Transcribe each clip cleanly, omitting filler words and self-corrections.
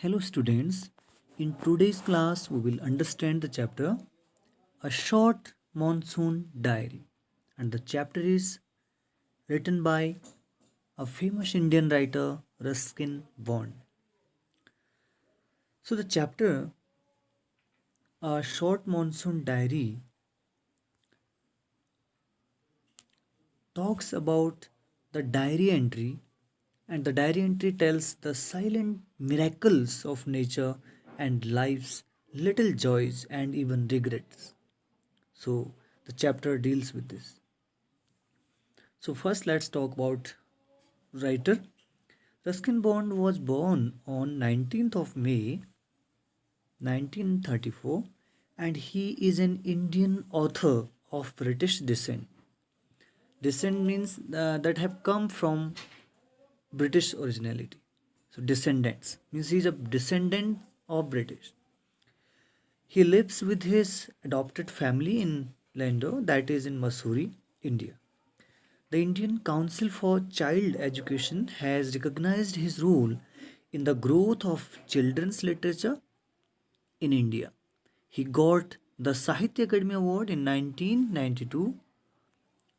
Hello students, in today's class we will understand the chapter A Short Monsoon Diary, and the chapter is written by a famous Indian writer Ruskin Bond. So the chapter A Short Monsoon Diary talks about the diary entry, and the diary entry tells the silent miracles of nature and life's little joys and even regrets. So the chapter deals with this. So first let's talk about writer. Ruskin Bond was born on 19th of May 1934, and he is an Indian author of British descent. Descent means that have come from British originality. So descendants means he's a descendant of British. He lives with his adopted family in Lando, that is in Missouri, India. The Indian Council for Child Education has recognized his role in the growth of children's literature in India. He got the Sahitya Akademi Award in 1992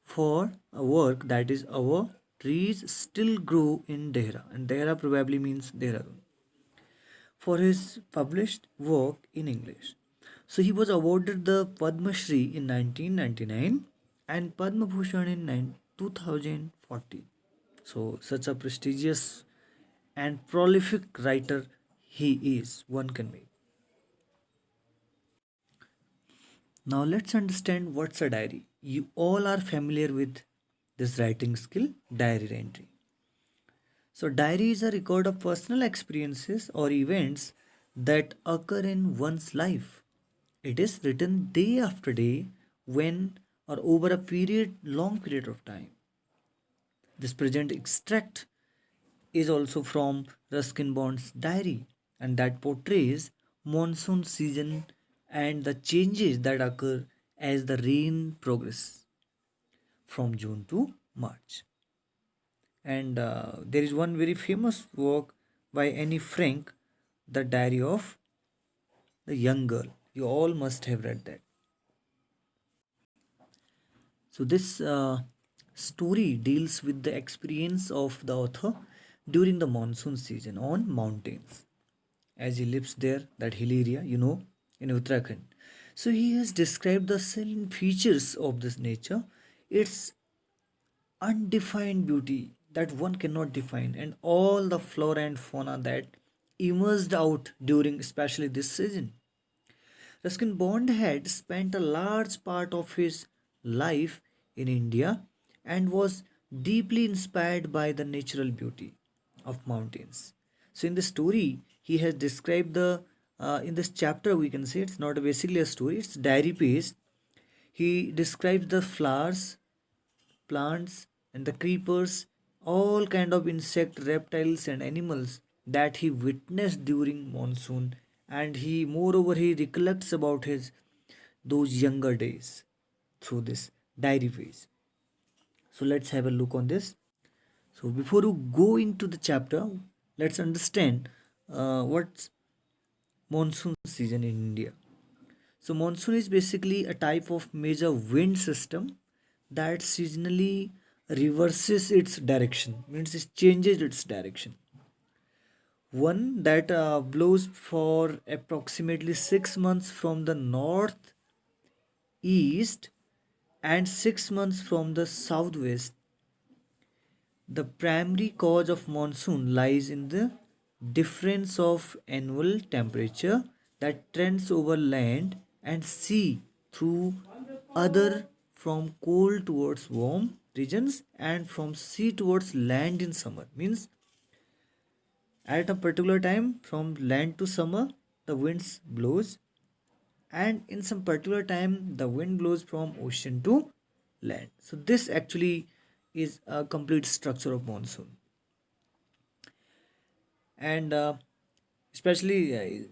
for a work that is Our Trees Still Grow in Dehra, and Dehra probably means Dehradun, for his published work in English. So he was awarded the Padma Shri in 1999 and Padma Bhushan in 2014. So such a prestigious and prolific writer he is, one can make. Now let's understand what's a diary. You all are familiar with this writing skill, diary entry. So diary is a record of personal experiences or events that occur in one's life. It is written day after day when or over a long period of time. This present extract is also from Ruskin Bond's diary, and that portrays monsoon season and the changes that occur as the rain progress from June to March. And there is one very famous work by Annie Frank, The Diary of the Young Girl. You all must have read that. So this story deals with the experience of the author during the monsoon season on mountains, as he lives there, that hill area, in Uttarakhand. So he has described the salient features of this nature, its undefined beauty that one cannot define, and all the flora and fauna that emerged out during especially this season. Ruskin Bond had spent a large part of his life in India and was deeply inspired by the natural beauty of mountains. So, in the story, he has described in this chapter, we can say it's not basically a story, it's diary page. He describes the flowers, plants, and the creepers, all kind of insect, reptiles, and animals that he witnessed during monsoon, and he moreover he recollects about his those younger days through this diary phase. So let's have a look on this. So before we go into the chapter, let's understand what's monsoon season in India. So monsoon is basically a type of major wind system that seasonally reverses its direction, means it changes its direction. One that blows for approximately 6 months from the north east and 6 months from the southwest. The primary cause of monsoon lies in the difference of annual temperature that trends over land and sea through other from cold towards warm regions and from sea towards land in summer. Means at a particular time from land to summer the winds blows, and in some particular time the wind blows from ocean to land. So this actually is a complete structure of monsoon. And especially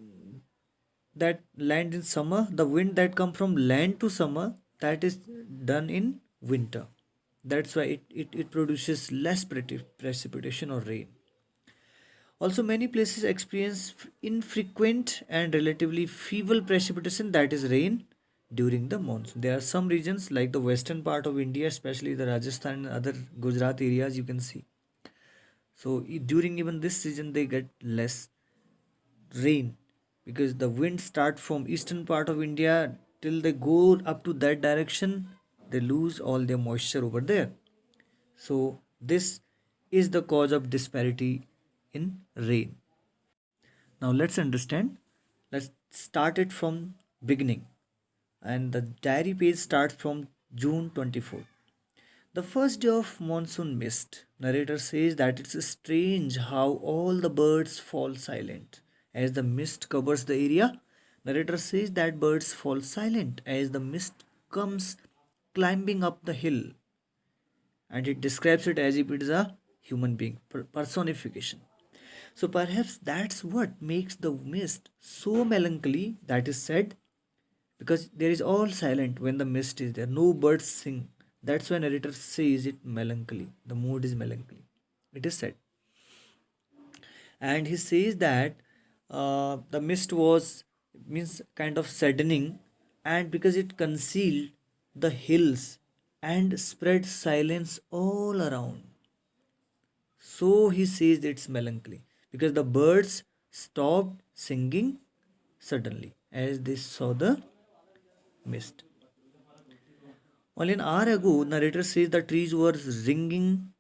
that land in summer, the wind that come from land to summer, that is done in winter. That's why it produces less precipitation or rain. Also, many places experience infrequent and relatively feeble precipitation, that is rain, during the monsoon. There are some regions like the western part of India, especially the Rajasthan and other Gujarat areas, you can see. So, during even this season, they get less rain because the winds start from eastern part of India till they go up to that direction, they lose all their moisture over there. So, this is the cause of disparity in rain. Now let's understand. Let's start it from beginning. And the diary page starts from June 24th. The first day of monsoon mist. Narrator says that it's strange how all the birds fall silent. As the mist covers the area, narrator says that birds fall silent as the mist comes climbing up the hill, and it describes it as if it is a human being, personification. So perhaps that's what makes the mist so melancholy, that is said, because there is all silent when the mist is there. No birds sing. That's why narrator says it melancholy. The mood is melancholy. It is said. And he says that the mist was means kind of saddening, and because it concealed the hills and spread silence all around. So he says it's melancholy because the birds stopped singing suddenly as they saw the mist. Only an hour ago, narrator says the trees were ringing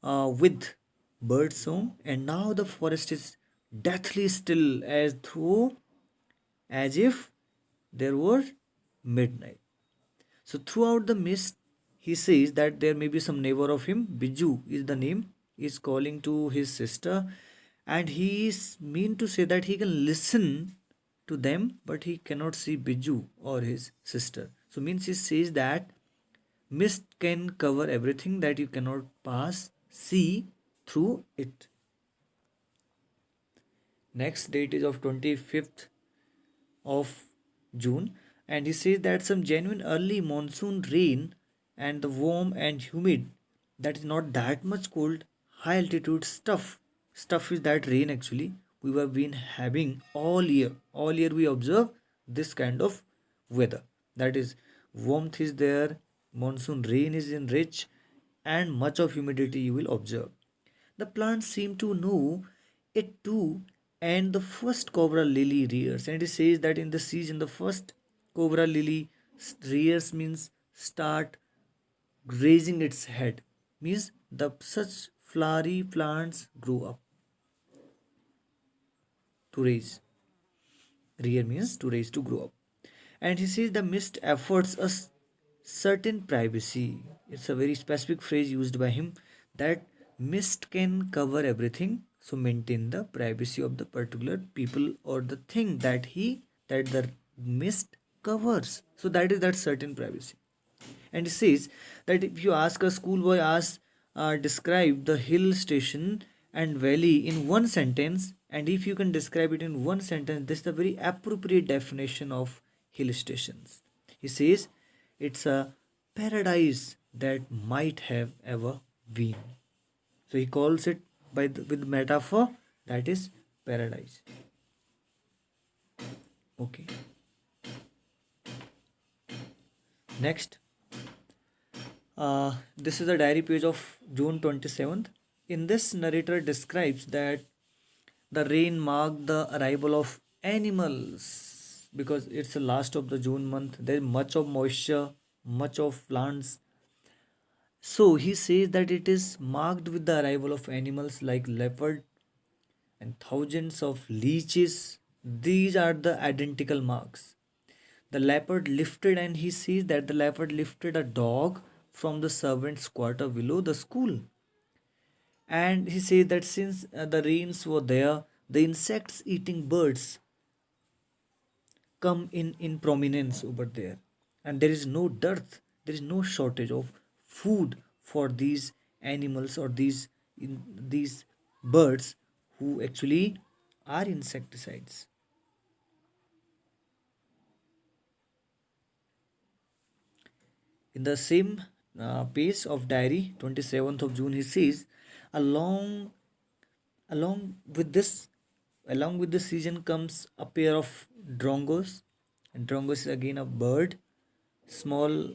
with bird song, and now the forest is deathly still as if there were midnight. So throughout the mist, he says that there may be some neighbor of him, Biju is the name, is calling to his sister, and he is mean to say that he can listen to them, but he cannot see Biju or his sister. So means he says that mist can cover everything that you cannot see through it. Next date is of 25th of June, and he says that some genuine early monsoon rain and the warm and humid, that is not that much cold, high altitude stuff. Stuff is that rain actually we have been having all year. All year we observe this kind of weather. That is, warmth is there, monsoon rain is in rich, and much of humidity you will observe. The plants seem to know it too, and the first cobra lily rears. And it says that in the season, the first cobra lily rears means start raising its head, means the such flowery plants grow up to raise. Rear means to raise, to grow up. And he says the mist affords us certain privacy. It's a very specific phrase used by him that mist can cover everything, so maintain the privacy of the particular people or the thing that the mist covers. So that is that certain privacy. And it says that if you ask a schoolboy, describe the hill station and valley in one sentence, and if you can describe it in one sentence, this is the very appropriate definition of hill stations. He says it's a paradise that might have ever been. So he calls it with metaphor, that is paradise. Okay. Next, this is the diary page of June 27th. In this, narrator describes that the rain marked the arrival of animals because it's the last of the June month. There's much of moisture, much of plants. So he says that it is marked with the arrival of animals like leopard and thousands of leeches. These are the identical marks. The leopard lifted, and he sees that the leopard lifted a dog from the servant's quarter below the school. And he says that since the rains were there, the insects eating birds come in prominence over there. And there is no dearth, there is no shortage of food for these animals or these birds who actually are insecticides. In the same page of diary, 27th of June, he says, a long Along with this, along with the season comes a pair of drongos, and drongos is again a bird, small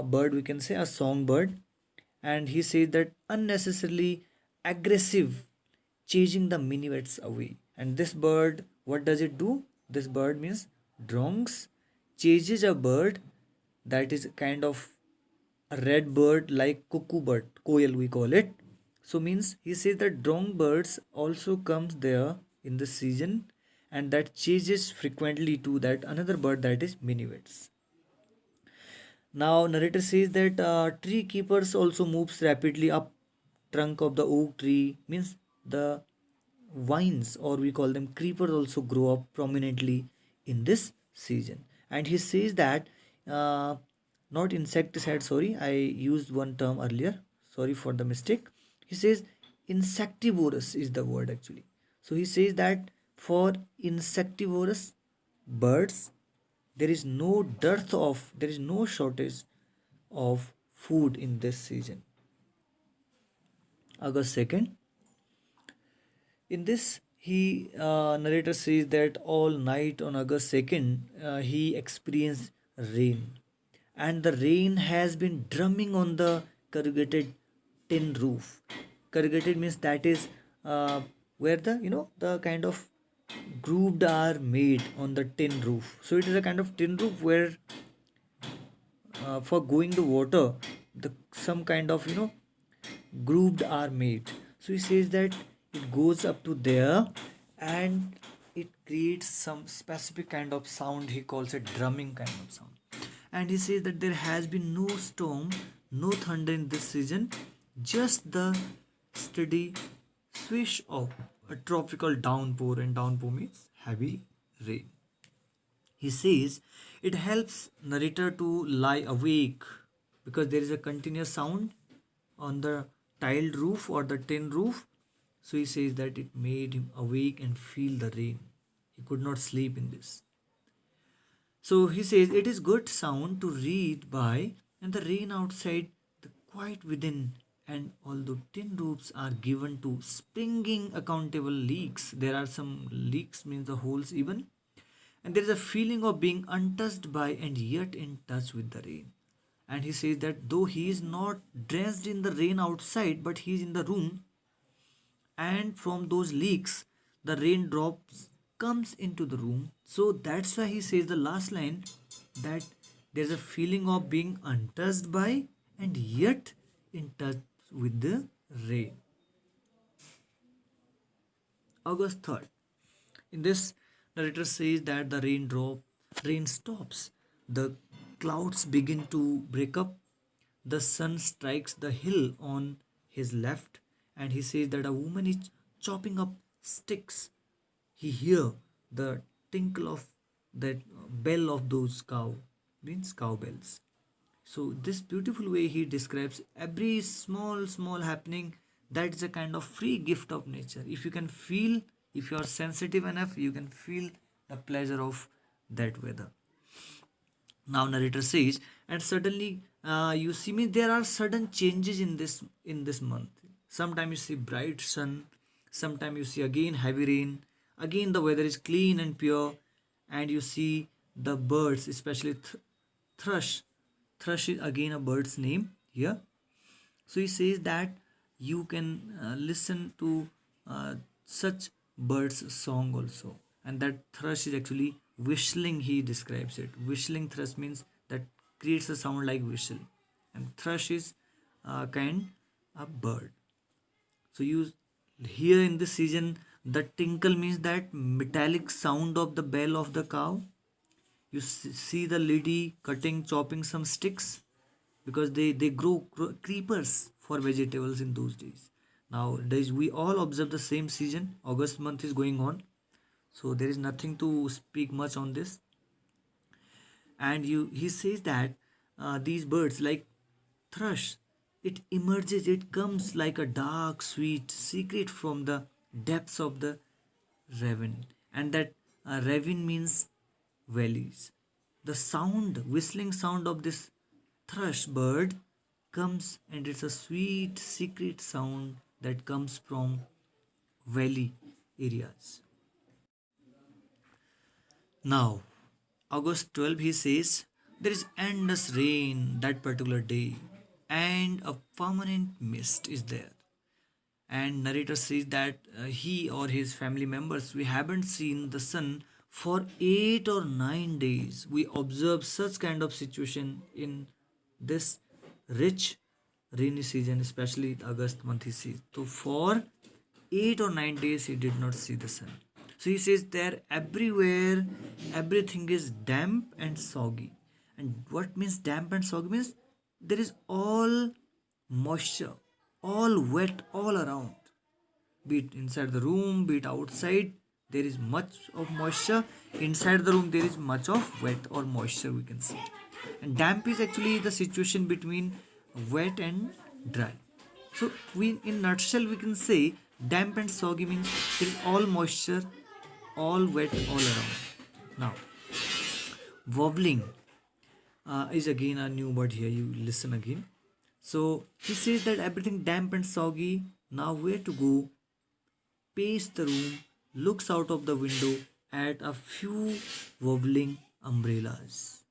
bird, we can say a songbird, and he says that unnecessarily aggressive, chasing the minuets away. And this bird, what does it do? This bird means drongs chases a bird that is kind of a red bird like cuckoo bird, koel we call it. So means he says that drone birds also comes there in the season, and that chases frequently to that another bird that is minuets. Now narrator says that tree keepers also moves rapidly up trunk of the oak tree, means the vines or we call them creepers also grow up prominently in this season. And he says that uh, not insecticide, sorry, I used one term earlier, sorry for the mistake. He says insectivorous is the word actually. So he says that for insectivorous birds there is no shortage of food in this season. August 2nd, in this he narrator says that all night on August 2nd he experienced rain, and the rain has been drumming on the corrugated tin roof. Corrugated means that is where the the kind of grooved are made on the tin roof. So it is a kind of tin roof where for going the water, the some kind of grooved are made. So he says that it goes up to there, and it creates some specific kind of sound. He calls it drumming kind of sound. And he says that there has been no storm, no thunder in this season, just the steady swish of a tropical downpour, and downpour means heavy rain. He says it helps narrator to lie awake because there is a continuous sound on the tiled roof or the tin roof. So he says that it made him awake and feel the rain. He could not sleep in this. So he says it is good sound to read by, and the rain outside, the quiet within. And although tin roofs are given to springing accountable leaks, there are some leaks means the holes even, and there is a feeling of being untouched by and yet in touch with the rain. And he says that though he is not drenched in the rain outside, but he is in the room, and from those leaks the raindrops comes into the room. So that's why he says the last line, that there's a feeling of being untouched by and yet in touch with the rain. August 3rd. In this, narrator says that the rain stops, the clouds begin to break up, the sun strikes the hill on his left, and he says that a woman is chopping up sticks. He hear the tinkle of that bell of those means cowbells. So this beautiful way he describes every small happening, that is a kind of free gift of nature. If you can feel, if you are sensitive enough, you can feel the pleasure of that weather. Now narrator says, and suddenly you see me, there are sudden changes in this month. Sometimes you see bright sun, sometimes you see again heavy rain, again the weather is clean and pure, and you see the birds, especially thrush. Thrush is again a bird's name here. So he says that you can listen to such birds song also, and that thrush is actually whistling. He describes it. Whistling thrush means that creates a sound like whistle, and thrush is kind of bird. So you hear in this season the tinkle means that metallic sound of the bell of the cow. You see the lady cutting, chopping some sticks because they grow creepers for vegetables in those days. Nowadays, we all observe the same season. August month is going on, so there is nothing to speak much on this. And he says that these birds like thrush, it emerges, it comes like a dark, sweet secret from the depths of the ravine, and that ravine means valleys. The sound, whistling sound of this thrush bird comes, and it's a sweet secret sound that comes from valley areas. Now, August 12, he says, there is endless rain that particular day, and a permanent mist is there. And narrator says that he or his family members, we haven't seen the sun for 8 or 9 days. We observe such kind of situation in this rich rainy season, especially August month. He says so for 8 or 9 days he did not see the sun. So he says there everywhere everything is damp and soggy. And what means damp and soggy means there is all moisture, all wet all around. Be it inside the room, be it outside, there is much of moisture. Inside the room, there is much of wet or moisture, we can say. And damp is actually the situation between wet and dry. So, we in nutshell, we can say damp and soggy means there is all moisture, all wet all around. Now, wobbling is again a new word here. You listen again. So he says that everything damp and soggy. Now where to go? Pace the room, looks out of the window at a few wobbling umbrellas.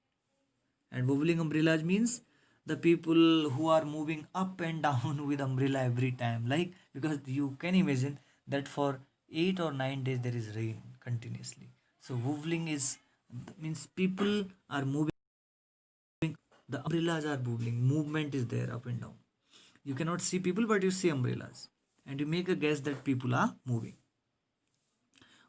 And wobbling umbrellas means the people who are moving up and down with umbrella every time. Like because you can imagine that for 8 or 9 days there is rain continuously. So wobbling is means people are moving, the umbrellas are moving, movement is there up and down. You cannot see people, but you see umbrellas, and you make a guess that people are moving.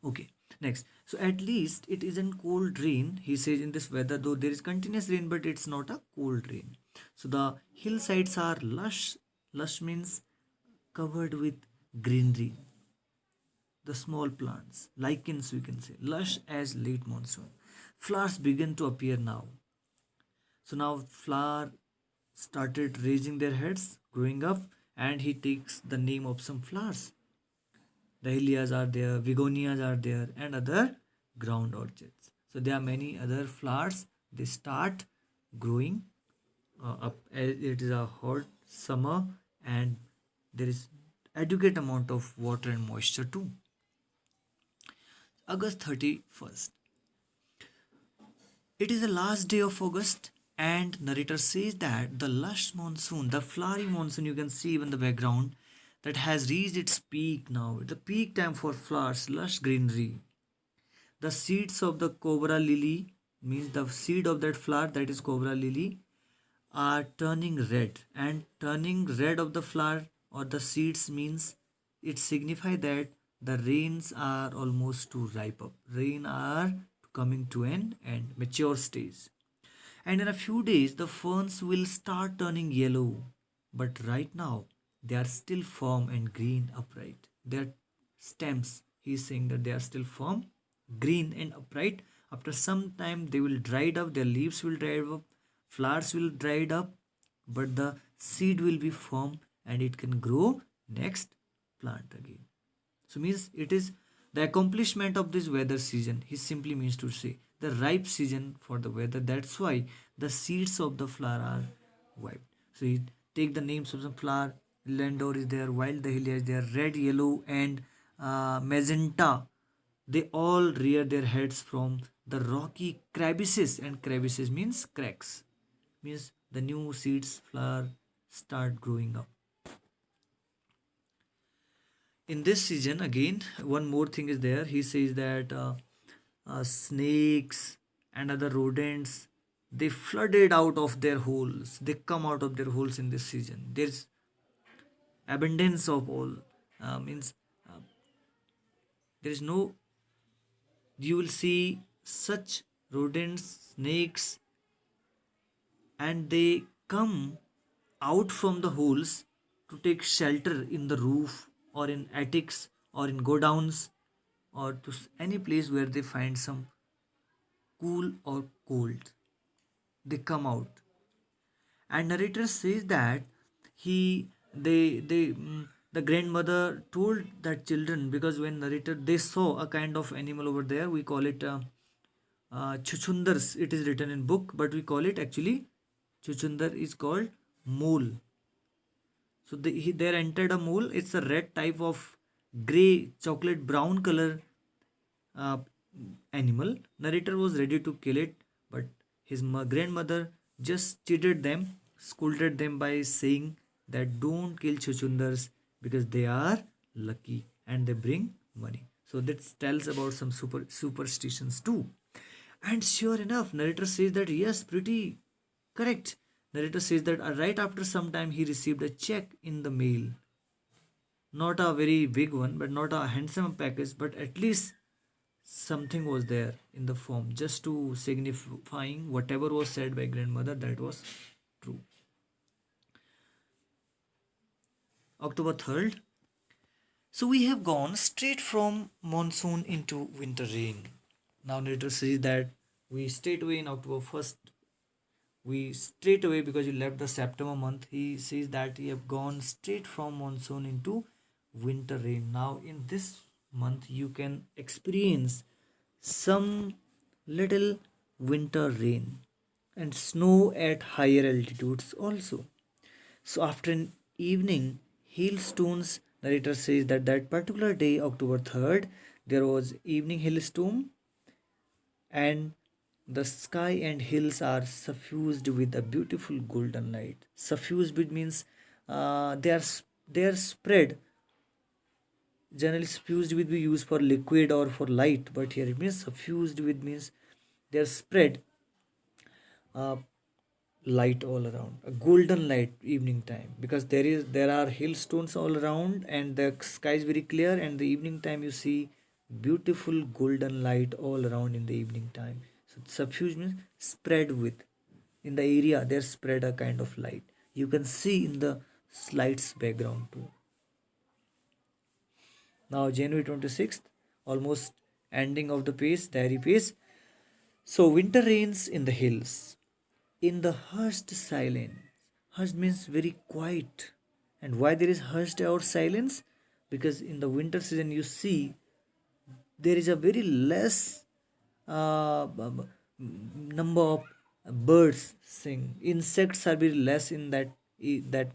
Okay, next. So at least it isn't cold rain. He says in this weather, though there is continuous rain, but it's not a cold rain. So the hillsides are lush. Lush means covered with greenery. The small plants, lichens, we can say, lush as late monsoon. Flowers begin to appear now. So now flower started raising their heads, growing up, and he takes the name of some flowers. Dahlias are there, begonias are there, and other ground orchids. So there are many other flowers. They start growing up as it is a hot summer, and there is adequate amount of water and moisture too. August 31st. It is the last day of August, and narrator says that the lush monsoon, the flowery monsoon, you can see even the background, that has reached its peak now. The peak time for flowers, lush greenery. The seeds of the cobra lily, means the seed of that flower, that is cobra lily, are turning red. And turning red of the flower or the seeds means it signifies that the rains are almost to ripe up. Rain are coming to an end, mature stage. And in a few days, the ferns will start turning yellow. But right now, they are still firm and green upright. Their stems, he is saying that they are still firm, green and upright. After some time, they will dry up, their leaves will dry up, flowers will dry up, but the seed will be firm and it can grow next plant again. So means it is the accomplishment of this weather season. He simply means to say the ripe season for the weather. That's why the seeds of the flower are wiped. So he take the names of some flower. Landor is there, wild dahlia is there, red, yellow, and magenta. They all rear their heads from the rocky crevices, and crevices means cracks. Means the new seeds flower start growing up. In this season again one more thing is there. He says that snakes and other rodents, they flooded out of their holes, they come out of their holes in this season. There's abundance of all, means uh, there is no, you will see such rodents, snakes, and they come out from the holes to take shelter in the roof or in attics or in godowns or to any place where they find some cool or cold. They come out, and narrator says that the grandmother told that children, because when narrator they saw a kind of animal over there, we call it chuchundars. It is written in book, but we call it actually chuchundar is called mole. So there entered a mole. It's a red type of gray, chocolate brown color uh, animal. Narrator was ready to kill it, but his grandmother just cheated them, scolded them by saying that don't kill chuchundars because they are lucky and they bring money. So that tells about some superstitions too. And sure enough, narrator says that yes, pretty correct. Narrator says that right after some time he received a check in the mail. Not a very big one, but not a handsome package, but at least something was there in the form, just to signifying whatever was said by grandmother that was true. October 3rd. So we have gone straight from monsoon into winter rain. Now narrator says that we straight away in October 1st, we straight away, because you left the September month, he says that he have gone straight from monsoon into winter rain. Now in this month you can experience some little winter rain and snow at higher altitudes also. So after an evening hailstones, narrator says that that particular day, October 3rd, there was evening hailstorm, and the sky and hills are suffused with a beautiful golden light. Suffused with means they are spread. Generally, suffused with be used for liquid or for light, but here it means suffused with means they are spread uh, light all around, a golden light evening time, because there are hailstones all around and the sky is very clear, and the evening time you see beautiful golden light all around in the evening time. So suffused means spread with, in the area there spread a kind of light, you can see in the slides background too. Now January 26th, almost ending of the pace, diary pace. So winter rains in the hills, in the hushed silence. Hushed means very quiet. And why there is hushed or silence? Because in the winter season you see there is a very less number of birds sing. Insects are very less in that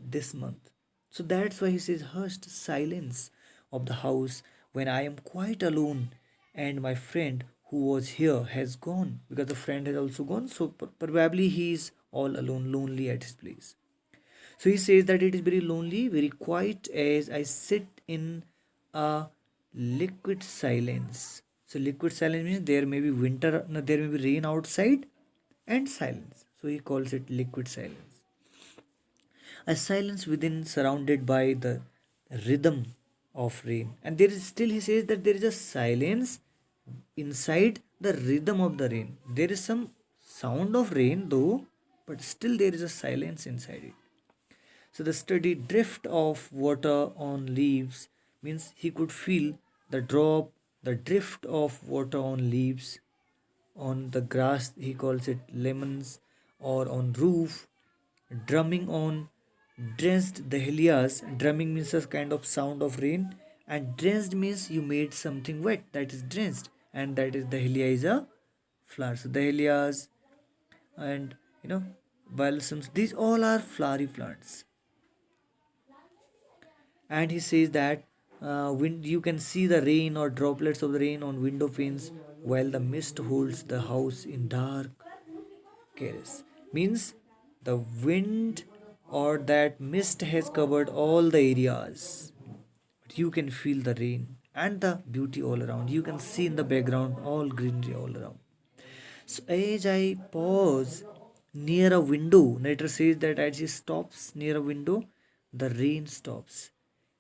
this month. So that's why he says hushed silence of the house when I am quite alone and my friend who was here has gone, because the friend has also gone. So probably he is all alone, lonely at his place. So he says that it is very lonely, very quiet as I sit in a liquid silence. So liquid silence means there may be winter, no, there may be rain outside and silence. So he calls it liquid silence. A silence within surrounded by the rhythm of rain. And there is still, he says that there is a silence inside the rhythm of the rain. There is some sound of rain though, but still there is a silence inside it. So the steady drift of water on leaves means he could feel the drop, the drift of water on leaves, on the grass, he calls it lemons, or on roof, drumming on drenched dahlias. Drumming means a kind of sound of rain, and drenched means you made something wet, that is drenched, and that is dahlia is a flower. So dahlias and balsams, these all are flowery plants. And he says that you can see the rain or droplets of the rain on window panes while the mist holds the house in dark chaos. Means the wind or that mist has covered all the areas, but you can feel the rain and the beauty all around. You can see in the background all greenery all around. So as I pause near a window, narrator says that as he stops near a window, the rain stops.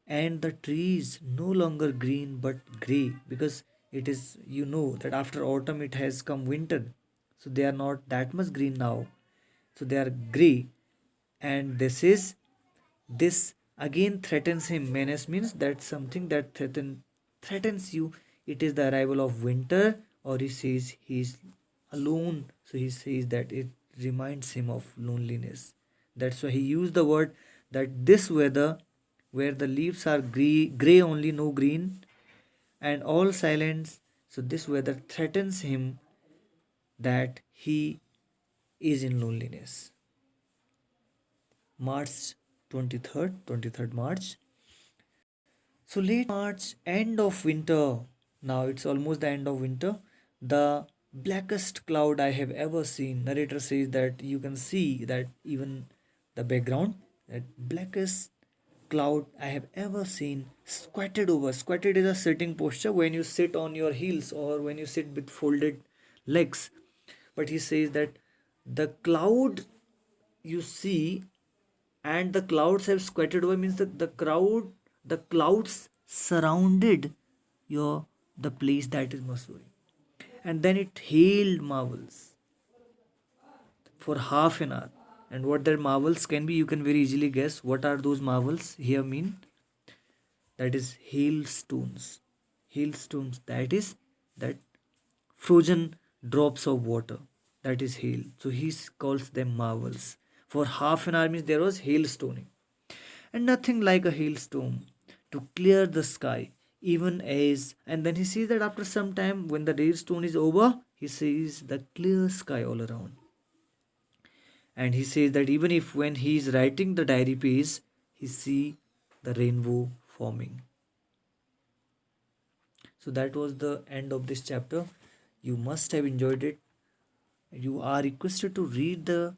And the trees no longer green but grey, because it is, that after autumn it has come winter. So they are not that much green now. So they are grey. And this again threatens him. Menace means that something that threatens you. It is the arrival of winter, or he says he is alone. So he says that it reminds him of loneliness. That's why he used the word that this weather, where the leaves are gray only, no green, and all silence. So this weather threatens him that he is in loneliness. March 23rd, 23rd March. So late March, end of winter. Now it's almost the end of winter. The blackest cloud I have ever seen. Narrator says that you can see that even the background, that blackest cloud I have ever seen, squatted over. Squatted is a sitting posture when you sit on your heels or when you sit with folded legs. But he says that the cloud you see and the clouds have squatted over means that the clouds surrounded your the place that is Missouri. And then it hailed marvels for half an hour. And what their marvels can be, you can very easily guess what are those marvels here mean. That is hailstones. Hailstones, that is that frozen drops of water. That is hail. So he calls them marvels. For half an hour means there was hailstoning. And nothing like a hailstorm to clear the sky, even as. And then he sees that after some time, when the hailstone is over, he sees the clear sky all around. And he says that even if when he is writing the diary page, he see the rainbow forming. So that was the end of this chapter. You must have enjoyed it. You are requested to read the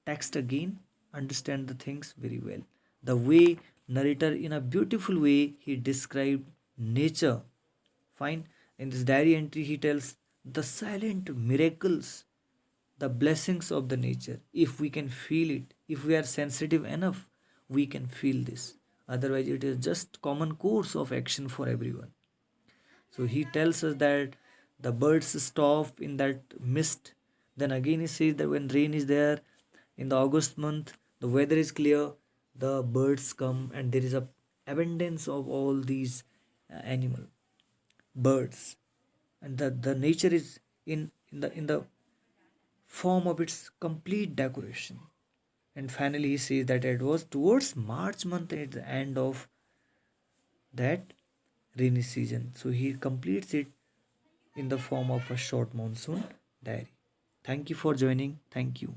text again, understand the things very well. The way narrator, in a beautiful way, he described nature. Fine. In this diary entry, he tells the silent miracles, the blessings of the nature. If we can feel it, if we are sensitive enough, we can feel this. Otherwise, it is just common course of action for everyone. So he tells us that the birds stop in that mist. Then again he says that when rain is there in the August month, the weather is clear, the birds come and there is a abundance of all these animal birds, and the nature is in the form of its complete decoration. And finally he says that it was towards March month at the end of that rainy season. So he completes it in the form of a short monsoon diary. Thank you for joining. Thank you.